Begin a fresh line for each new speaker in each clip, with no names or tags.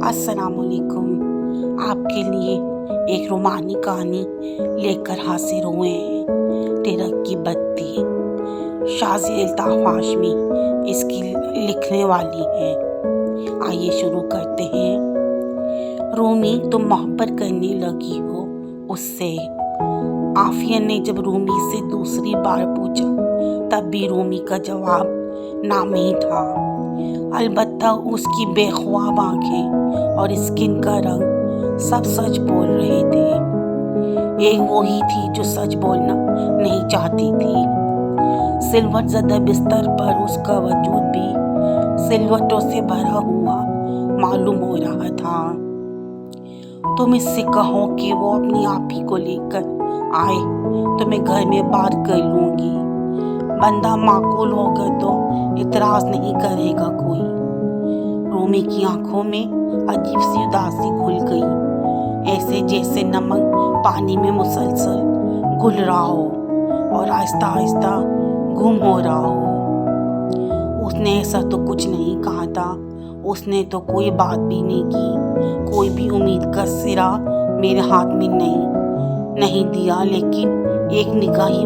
अस्सलाम वालेकुम। आपके लिए एक रोमानी कहानी लेकर हाजिर हुए हैं। टिरक की बत्ती। शाज़ी अल्ताफ़ हाशमी इसकी लिखने वाली है। आइए शुरू करते हैं। रूमी, तुम मोहब्बत करने लगी हो उससे। आफिया ने जब रूमी से दूसरी बार पूछा तब भी रूमी का जवाब नाम ही था। अलबत्ता उसकी बेख्वाब आंखें और स्किन का रंग सब सच बोल रहे थे। एक वो ही थी जो सच बोलना नहीं चाहती थी। सिलवट ज़दा बिस्तर पर उसका वजूद भी सिलवटों से भरा हुआ मालूम हो रहा था। तुम इससे कहो कि वो अपनी आप ही को लेकर आए तो मैं घर में बात कर लूँगी। बंदा माकूल होगा तो इतराज़ नहीं करेगा कोई। रूमी की आंखों में अजीब सी उदासी घुल गई, ऐसे जैसे नमक पानी में मुसलसल घुल रहा हो और आहिस्ता आहिस्ता गुम हो रहा हो। उसने ऐसा तो कुछ नहीं कहा था, उसने तो कोई बात भी नहीं की, कोई भी उम्मीद का सिरा मेरे हाथ में नहीं दिया, लेकिन एक निगाह ही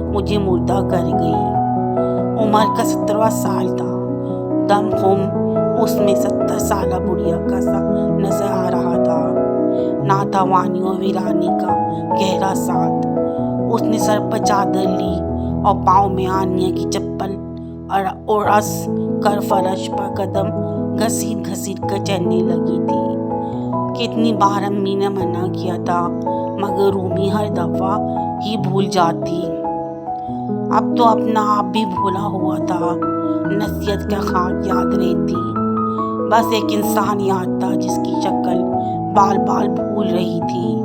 मुझे मुर्दा कर गई। उम्र का 17वां साल था। दम खुम उसमें 70 साला बुढ़िया का सा नजर आ रहा था। नाथावानी और वीरानी का गहरा साथ। उसने सर पर चादर ली और पाँव में आनिया की चप्पल और अस कर फर्श पर कदम घसीट कर चलने लगी थी। कितनी बार अम्मी ने मना किया था, मगर रूमी हर दफा ही भूल जाती। अब तो अपना आप भी भूला हुआ था। नसीहत का खाक याद रहती, बस एक इंसान याद था जिसकी शक्ल बाल भूल रही थी।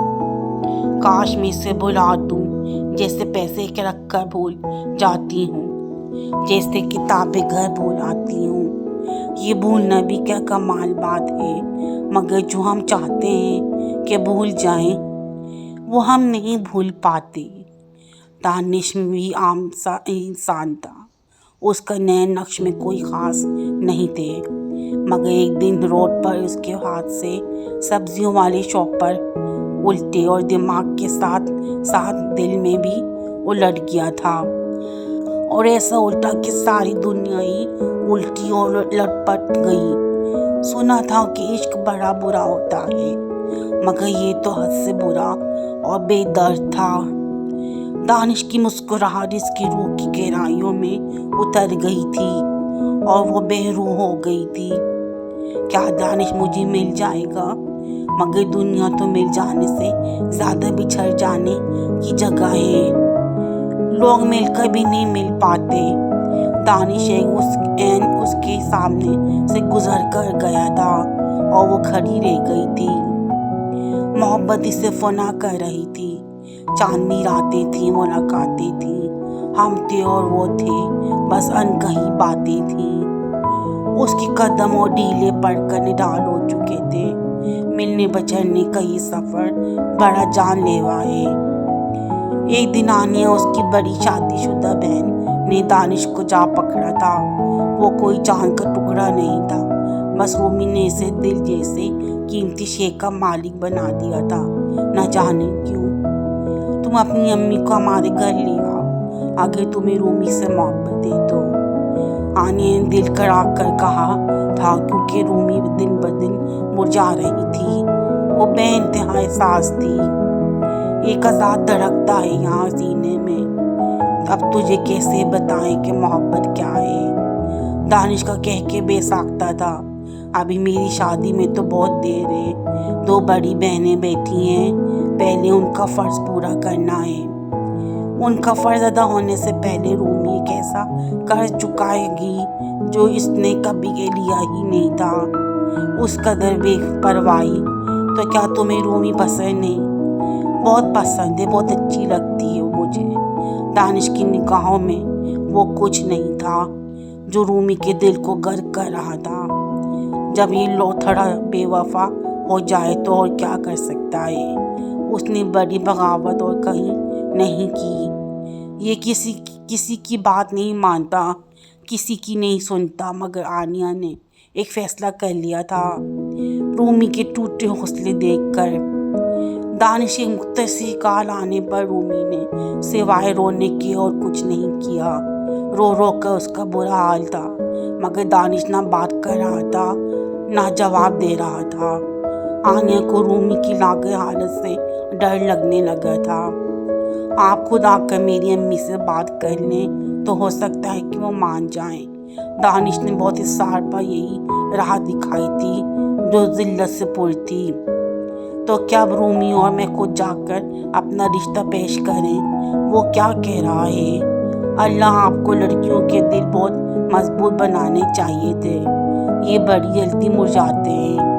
काश मैं इसे भुला दूं, जैसे पैसे के रख कर भूल जाती हूँ, जैसे किताबें घर भूल आती हूँ। ये भूलना भी क्या कमाल बात है, मगर जो हम चाहते हैं कि भूल जाएं, वो हम नहीं भूल पाते। दानिश भी आम सा इंसान था। उसका नए नक्श में कोई खास नहीं थे, मगर एक दिन रोड पर उसके हाथ से सब्जियों वाले शॉप पर उल्टे और दिमाग के साथ साथ दिल में भी उलट गया था। और ऐसा उल्टा कि सारी दुनिया ही उल्टी और लटपट गई। सुना था कि इश्क बड़ा बुरा होता है, मगर ये तो हद से बुरा और बेदर्द था। दानिश की मुस्कुराहट इसकी रूह की गहराइयों में उतर गई थी और वो बेरूह हो गई थी। क्या दानिश मुझे मिल जाएगा? मगर दुनिया तो मिल जाने से ज़्यादा बिछड़ जाने की जगह है। लोग मिलकर भी नहीं मिल पाते। दानिश उसके सामने से गुजर कर गया था और वो खड़ी रह गई थी। मोहब्बत इसे फना कर रही थी। चांदनी रातें थी, मुलाकातें थी, हम थे और वो थे, बस अनकही बातें थी। उसके कदम और ढीले पड़कर निढाल हो चुके थे। मिलने बचड़ने का ये सफ़र बड़ा जानलेवा है। एक दिन आनिया, उसकी बड़ी शादीशुदा बहन, ने दानिश को जा पकड़ा था। वो कोई चांद का टुकड़ा नहीं था, बस रूमी ने इसे दिल जैसे कीमती शे का मालिक बना दिया था। न जाने क्यों। तुम अपनी अम्मी को हमारे घर ले आओ, अगर तुम्हें रूमी से मोहब्बत है तो। आनिया ने दिल कड़ाक कर कहा था, क्योंकि रूमी दिन ब दिन मुरझा रही थी। वो बेइंतहा सास थी। एक आज़ाद धड़कता है यहाँ सीने में। अब तुझे कैसे बताएं कि मोहब्बत क्या है? दानिश का कह के बेसाख्ता था। अभी मेरी शादी में तो बहुत देर है। 2 बड़ी बहनें बैठी हैं, पहले उनका फ़र्ज़ पूरा करना है। उनका फ़र्ज़ अदा होने से पहले रूमी एक ऐसा कर्ज चुकाएगी जो इसने कभी लिया ही नहीं था। उस कदर बेपरवाही। तो क्या तुम्हें रूमी पसंद नहीं? बहुत पसंद है, बहुत अच्छी लगती है मुझे। दानिश की निगाहों में वो कुछ नहीं था जो रूमी के दिल को गर्क कर रहा था। जब ये लोथड़ा बेवफा हो जाए तो और क्या कर सकता है? उसने बड़ी बगावत और कहीं नहीं की। ये किसी की बात नहीं मानता, किसी की नहीं सुनता, मगर आनिया ने एक फैसला कर लिया था। रूमी के टूटे हौसले देखकर। दानिश के मुख्तसर कॉल आने पर रूमी ने सिवाय रोने के और कुछ नहीं किया। रो रो कर उसका बुरा हाल था, मगर दानिश ना बात कर रहा था ना जवाब दे रहा था। आनिया को रूमी की नागह हालत से डर लगने लगा था। आप खुद आकर मेरी अम्मी से बात कर लें तो हो सकता है कि वो मान जाएं। दानिश ने बहुत इसार पर यही राह दिखाई थी जो जिल्लत से पुर थी। तो क्या अब रूमी और मैं खुद जाकर अपना रिश्ता पेश करें? वो क्या कह रहा है? अल्लाह आपको लड़कियों के दिल बहुत मजबूत बनाने चाहिए थे, ये बड़ी जल्दी मुरझाते हैं।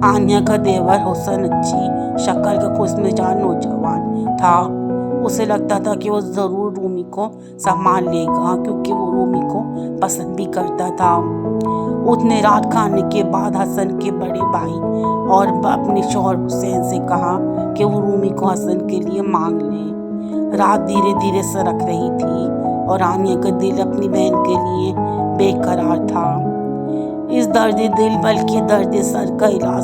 आनिया का देवर हुसन अच्छी शक्ल का खुशमिजाज नौजवान था। उसे लगता था कि वो ज़रूर रूमी को संभाल लेगा, क्योंकि वो रूमी को पसंद भी करता था। उसने रात खाने के बाद हसन के बड़े भाई और अपने शौहर हुसैन से कहा कि वो रूमी को हसन के लिए मांग लें। रात धीरे धीरे सरक रही थी और आनिया का दिल अपनी बहन के लिए बेकरार था। इस दर्द दिल बल्कि दर्द सर का इलाज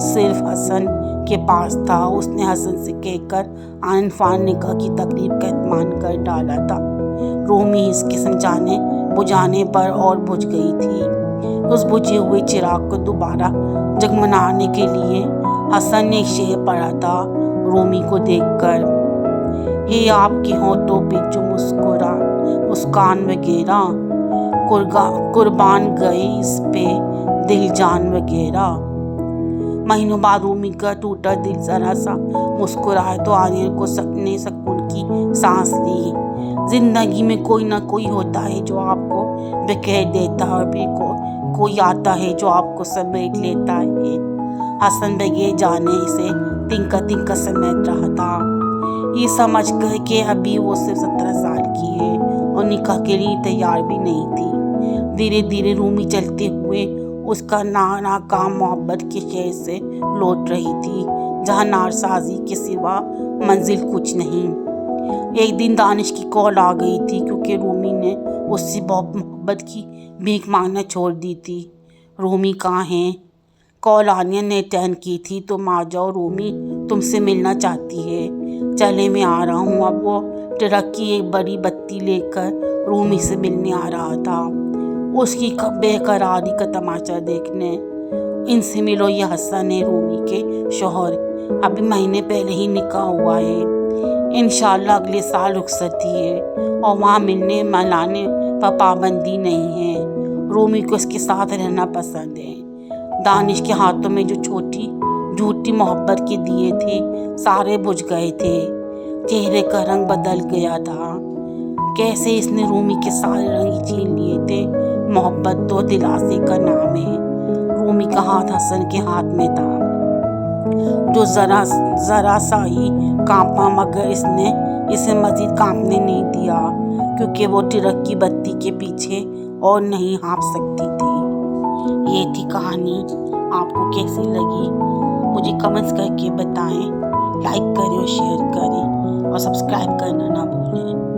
सिर्फ हसन के पास था। उसने हसन से कहकर आन फान निकाह की तकलीफ का इत्मीनान कर डाला था। रूमी इसके समझाने बुझाने पर और बुझ गई थी। उस बुझे हुए चिराग को दोबारा जगमगाने के लिए हसन ने शेर पढ़ा था रूमी को देखकर। हे आपके होठों पे जो मुस्कान वगैरह, कुर्बान गए इस पे दिल जान वगैरह। महीनों बाद रूमी का टूटा दिल जरा सा मुस्कुराए तो आनिया को सकने सकून की सांस ली। जिंदगी में कोई ना कोई होता है जो आपको बिखेर देता है और फिर कोई आता है जो आपको समेट लेता है। हसन बगैर जाने इसे तिनका समेट रहा था, ये समझ कर कि अभी वो सिर्फ 17 साल की है और निकाह के लिए तैयार भी नहीं थी। धीरे धीरे रूमी चलते हुए उसका नाकाम मोहब्बत के शहर से लौट रही थी, जहाँ नारसाजी के सिवा मंजिल कुछ नहीं। एक दिन दानिश की कॉल आ गई थी, क्योंकि रूमी ने उससे बहुत मोहब्बत की भीख मांगना छोड़ दी थी। रूमी कहाँ है? कॉल आनिया ने अटेंड की थी। तुम आ जाओ, रूमी तुमसे मिलना चाहती है। चले मैं आ रहा हूँ। अब वो ट्रक की एक बड़ी बत्ती लेकर रूमी से मिलने आ रहा था, उसकी बेकरारी का तमाशा देखने। इनसे मिलो, ये हसन है रूमी के शौहर, अभी महीने पहले ही निकाह हुआ है। इंशाल्लाह अगले साल रुखसती है और वहाँ मिलने मनाने पर पाबंदी नहीं है। रूमी को इसके साथ रहना पसंद है। दानिश के हाथों में जो छोटी झूठी मोहब्बत के दिए थे सारे बुझ गए थे। चेहरे का रंग बदल गया था। कैसे इसने रूमी के सारे रंग छीन लिए थे। मोहब्बत तो दिलासे का नाम है। रूमी का हाथ हसन के हाथ में था, जो जरा सा ही कांपा, मगर इसने इसे मजीद कांपने नहीं दिया, क्योंकि वो ट्रक की बत्ती के पीछे और नहीं हाँप सकती थी। ये थी कहानी। आपको कैसी लगी मुझे कमेंट्स करके बताएं। लाइक करें और शेयर करें और सब्सक्राइब करना ना भूलें।